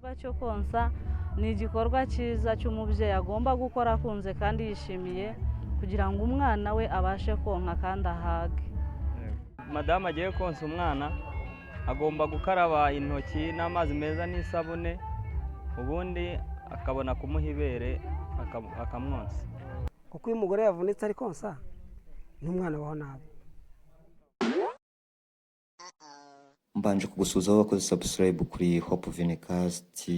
Igikorwa cyo konsa ni igikorwa cyiza cy'umubyeyi agomba gukora akunze kandi yishimiye kugira ngo umwana we abashe konka kandi ahage. Madamu agiye konsa umwana agomba gukaraba intoki n'amazi meza n'isabune, ubundi akabona kumuha ibere akamwonsa. Kuko uyu mugore yavunitse ari konsa n'umwana waho nabi. Mbanje kugusuza aho wakoze subscribe kuri Hope Vinicast.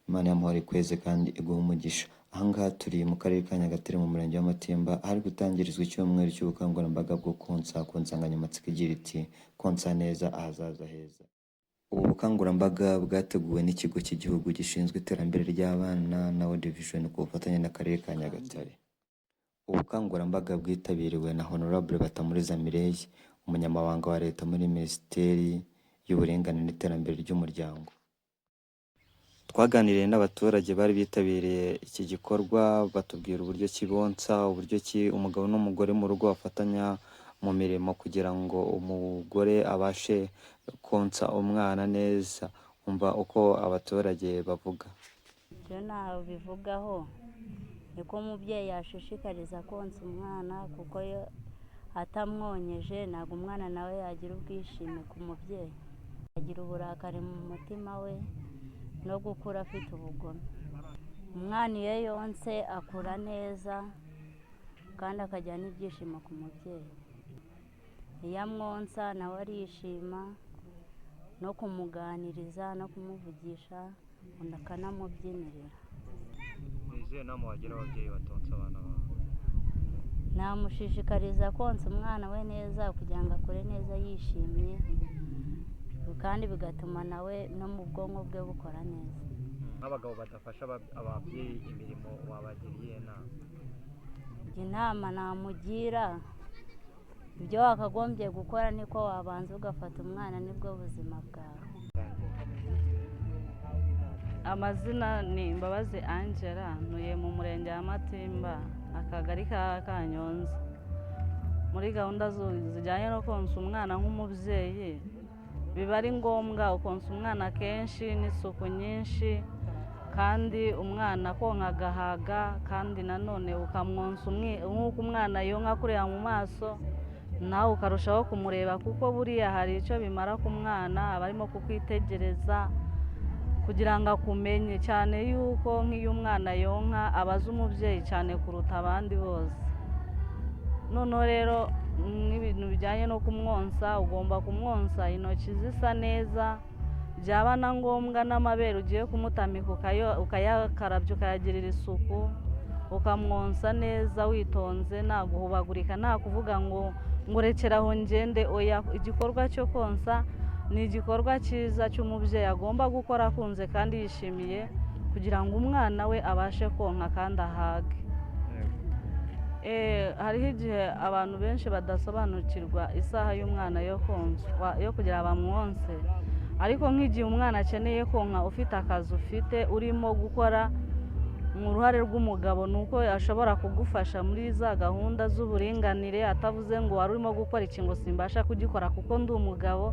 Imana y'amahoro ikweze kandi iguhe umugisha. Ahangaha turi mu karere ka Nyagatare mu murenge wa Matimba, ahari gutangirizwa icyumweru cy'ubukangurambaga bwo konsa ku nsanganyamatsiko igira iti konsa neza ahazaza heza. Ubu bukangurambaga bwateguwe n'ikigo cy'igihugu gishinzwe iterambere ry'abana na World Vision ku bufatanye n'akarere ka Nyagatare. Ubukangurambaga bwitabiriwe na Honorable Batamuriza Mireille, umunyamabanga wa leta muri Minisiteri y'Uburinganire n'Iterambere ry'Umuryango. Twaganiriye n'abaturage bari bitabiriye iki gikorwa, batubwira uburyo kibonsa, uburyo ki umugabo n'umugore mu rugo bafatanya mu mirimo kugira ngo umugore abashe konsa umwana neza. Umva uko abaturage bavuga. Ibyo ntaho bivugaho niko umubyeyi yashishikariza konsa umwana, kuko iyo atamwonyeje ntabwo umwana nawe yagira ubwishime ku mubyeyi, agira uburakari mu mutima we no gukura afite ubugome. Umwana iyo yonse akura neza kandi akagira n'ibyishimo ku mubyeyi. Iyo amwonsa nawe arishima no kumuganiriza no kumuvugisha, undi akanamubyinirira. Nizihe nama wagira ababyeyi batonsa abana babo? Namushishikariza konsa umwana we neza kugira ngo akure neza yishimye, kandi bigatuma nawe no mu bwonko bwe bukora neza. Nk'abagabo badafasha ababyeyi imirimo wabagiriye inama namugira, ibyo wakagombye gukora niko wabanza ugafata umwana, nibwo buzima bwawe. Amazina ni Mbabazi Angela, ntuye mu murenge wa Matimba, akagari ka Kanyonza. Muri gahunda zijyanye no konsa umwana nk'umubyeyi, biba ari ngombwa ukonsa umwana kenshi n'isuku nyinshi, kandi umwana konka agahaga, kandi nanone ukamwonsa nk'uko umwana yonka kureba mu maso, nawe ukarushaho kumureba, kuko buriya hari icyo bimara ku mwana, aba arimo kukwitegereza kugira ngo akumenye, cyane yuko nk'iyo umwana yonka abaza umubyeyi cyane kuruta abandi bose. Noneho rero n'ibintu bijyanye no kumwonsa, ugomba kumwonsa intoki zisa neza, byaba na ngombwa n'amabere ugiye kumutamika ukayakarabya ukayagirira isuku, ukamwonsa neza witonze, nta guhubagurika, nta kuvuga ngo rekeraho ngende. Oya, igikorwa cyo konsa ni igikorwa cyiza cy'umubyeyi agomba gukora akunze kandi yishimiye kugira ngo umwana we abashe konka kandi ahage. Hariho igihe abantu benshi badasobanukirwa isaha y'umwana yo konswa, yo kugira bamwonse, ariko nk'igihe umwana akeneye konka ufite akazi ufite urimo gukora mu ruhare rw'umugabo, ni uko ashobora kugufasha muri za gahunda z'uburinganire, atavuze ngo wari urimo gukora iki ngo simbasha kugikora kuko ndi umugabo,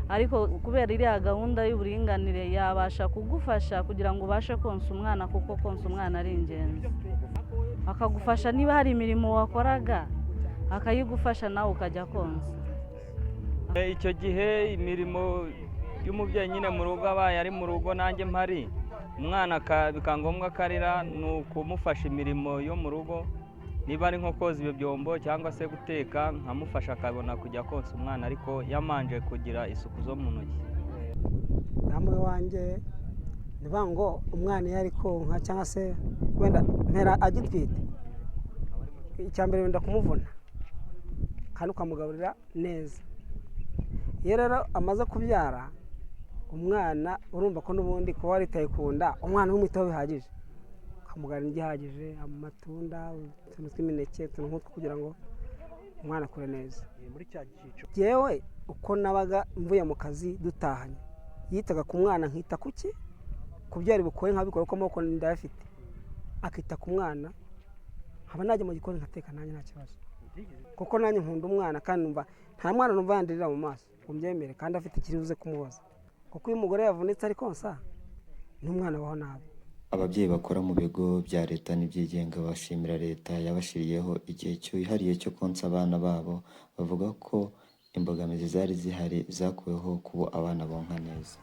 ariko kubera iriya gahunda y'uburinganire yabasha kugufasha kugira ngo ubashe konsa umwana, kuko konsa umwana ari ingenzi. Akagufasha niba hari imirimo wakoraga akayigufasha nawe ukajya konsa. Icyo gihe imirimo y'umubyeyi nyine mu rugo abaye ari mu rugo nanjye mpari, umwana bikaba ngombwa akarira, ni ukumufasha imirimo yo mu rugo, niba ari nko koza ibyombo cyangwa se guteka, nkamufasha akabona kujya konsa umwana, ariko yamanje kugira isuku zo mu ntoki. Namwe wanjye niba ngo umwana iyo ari konka cyangwa se wenda mpera agitwite, icya mbere wenda kumuvuna kandi ukamugaburira neza. Iyo rero amaze kubyara umwana, urumva ko n'ubundi kuba waritaye ku nda umwana umwitaho bihagije, ukamugaburira indyo ihagije, amatunda, utuntu tw'imineke, utuntu nk'utwo, kugira ngo umwana akure neza. Yewe uko nabaga mvuye mu kazi dutahanye, yitaga ku mwana nkita kuki kubyari bukore nkabikora uko amaboko ndayafite, akita ku mwana, haba najya mu gikoni nkateka nanjye nta kibazo, kuko nanjye nkunda umwana kandi numva nta mwana numva yandirira mu maso ngo mbyemere kandi afite ikiribuze kumuhoza. Kuko uyu mugore yavunitse ari konsa n'umwana abaho nabi. Ababyeyi bakora mu bigo bya leta n'ibyigenga bashimira leta yabashiriyeho igihe cyihariye cyo konsa abana babo, bavuga ko imbogamizi zari zihari zakuweho kubo abana bonka neza.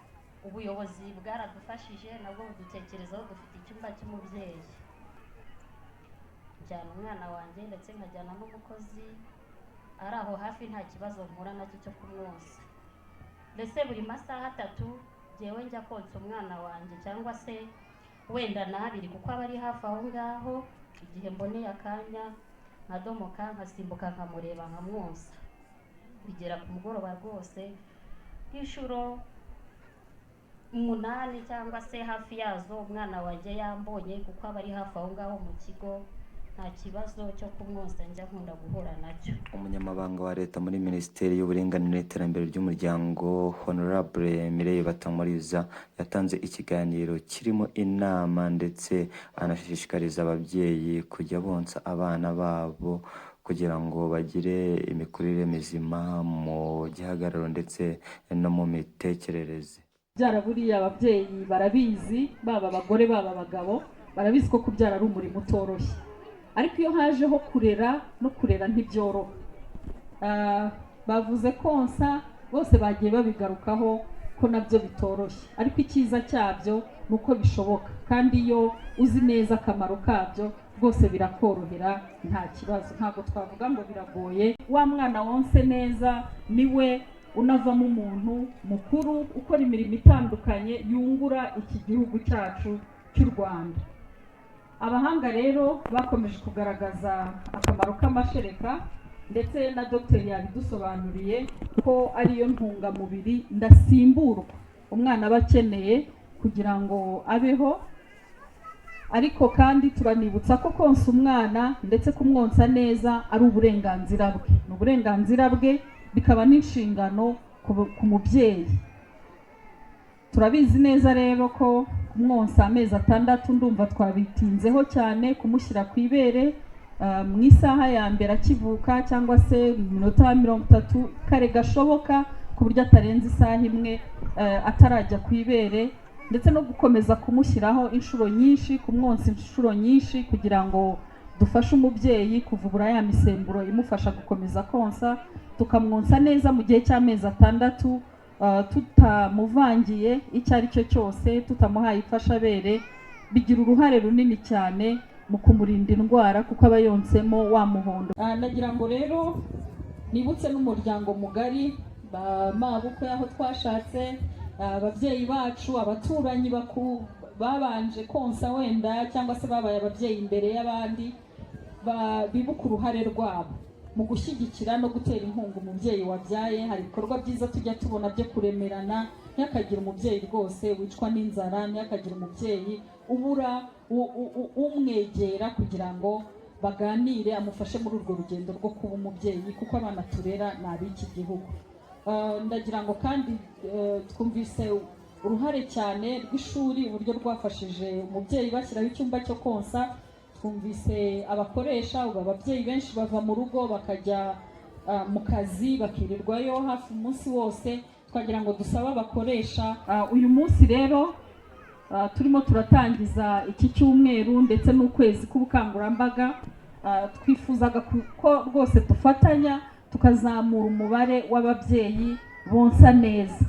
Ubuyobozi bwaradufashije nabwo budutekerezaho, dufite icyumba cy'umubyeyi, njyana umwana wanjye ndetse nkajyana n'umukozi ari aho hafi, nta kibazo mpura nacyo cyo kumwonsa. Mbese buri masaha 3 jyewe njya konsa umwana wanjye, cyangwa se wenda n'abiri kuko aba ari hafi aho ngaho. Igihe mboneye akanya nkadomoka nkasimbuka nkamureba nkamwonsa, bigera ku mugoroba rwose nk'inshuro 8 cyangwa se hafi yazo umwana wanjye yambonye, kuko aba ari hafi aho ngaho mu kigo, nta kibazo cyo kumwonsa njya nkunda guhura nacyo. Umunyamabanga wa leta muri Minisiteri y'Uburinganire n'Iterambere ry'Umuryango Honorable Mireille Batamuriza yatanze ikiganiro kirimo inama ndetse anashishikariza ababyeyi kujya bonsa abana babo kugira ngo bagire imikurire mizima mu gihagararo ndetse no mu mitekerereze. Byara buriya ababyeyi barabizi, baba abagore baba abagabo barabizi ko kubyara ari umurimo utoroshye, ariko iyo hajeho kurera no kurera ntibyoroha. Bavuze konsa bose bagiye babigarukaho ko nabyo bitoroshye, ariko icyiza cyabyo ni uko bishoboka, kandi iyo uzi neza akamaro kabyo rwose birakorohera, nta kibazo. Ntabwo twavuga ngo biragoye. Wa mwana wonse neza niwe unavamo umuntu mukuru ukora imirimo itandukanye yungura iki gihugu cyacu cy'u Rwanda. Abahanga rero bakomeje kugaragaza akamaro k'amashereka, ndetse na Dr. yabidusobanuriye ko ariyo ntungamubiri ndasimburwa umwana aba akeneye kugira ngo abeho. Ariko kandi turanibutsa ko konsa umwana ndetse kumwonsa neza ari uburenganzira bwe, ni uburenganzira bwe, bikaba n'inshingano ku mubyeyi. Turabizi neza rero ko kumwonsa amezi 6 ndumva twabitinzeho cyane, kumushyira ku ibere mu isaha ya mbere akivuka cyangwa se mu minota 30 kare gashoboka, ku buryo atarenza isaha imwe atarajya ku ibere, ndetse no gukomeza kumushyiraho inshuro nyinshi, kumwonsa inshuro nyinshi, kugira ngo dufashe umubyeyi kuvubura ya misemburo imufasha gukomeza konsa, tukamwonsa neza mu gihe cy'amezi 6, tutamuvangiye icyo ari cyo cyose, tutamuhaye ifashabere. Bigira uruhare runini cyane mu kumurinda indwara kuko aba yonsemo wa muhondo. Nagira ngo rero nibutse n'umuryango mugari, mabukwe aho twashatse, ababyeyi bacu, abaturanyi babanje konsa wenda cyangwa se babaye ababyeyi imbere y'abandi, bibuka uruhare rwabo mu gushyigikira no gutera inkunga umubyeyi wabyaye. Hari ibikorwa byiza tujya tubona byo kuremerana, ntihakagire umubyeyi rwose wicwa n'inzara, ntihakagire umubyeyi ubura umwegera kugira ngo baganire, amufashe muri urwo rugendo rwo kuba umubyeyi, kuko abana turera ni ab'iki gihugu. Ndagira ngo kandi twumvise uruhare cyane rw'ishuri, uburyo rwafashije umubyeyi bashyiraho icyumba cyo konsa. Twumvise abakoresha, ubu ababyeyi benshi bava mu rugo bakajya mu kazi, bakirirwayo hafi umunsi wose. Twagira ngo dusabe abakoresha, uyu munsi rero turimo turatangiza iki cyumweru ndetse n'ukwezi k'ubukangurambaga, twifuzaga ko rwose dufatanya tukazamura umubare w'ababyeyi bonsa neza.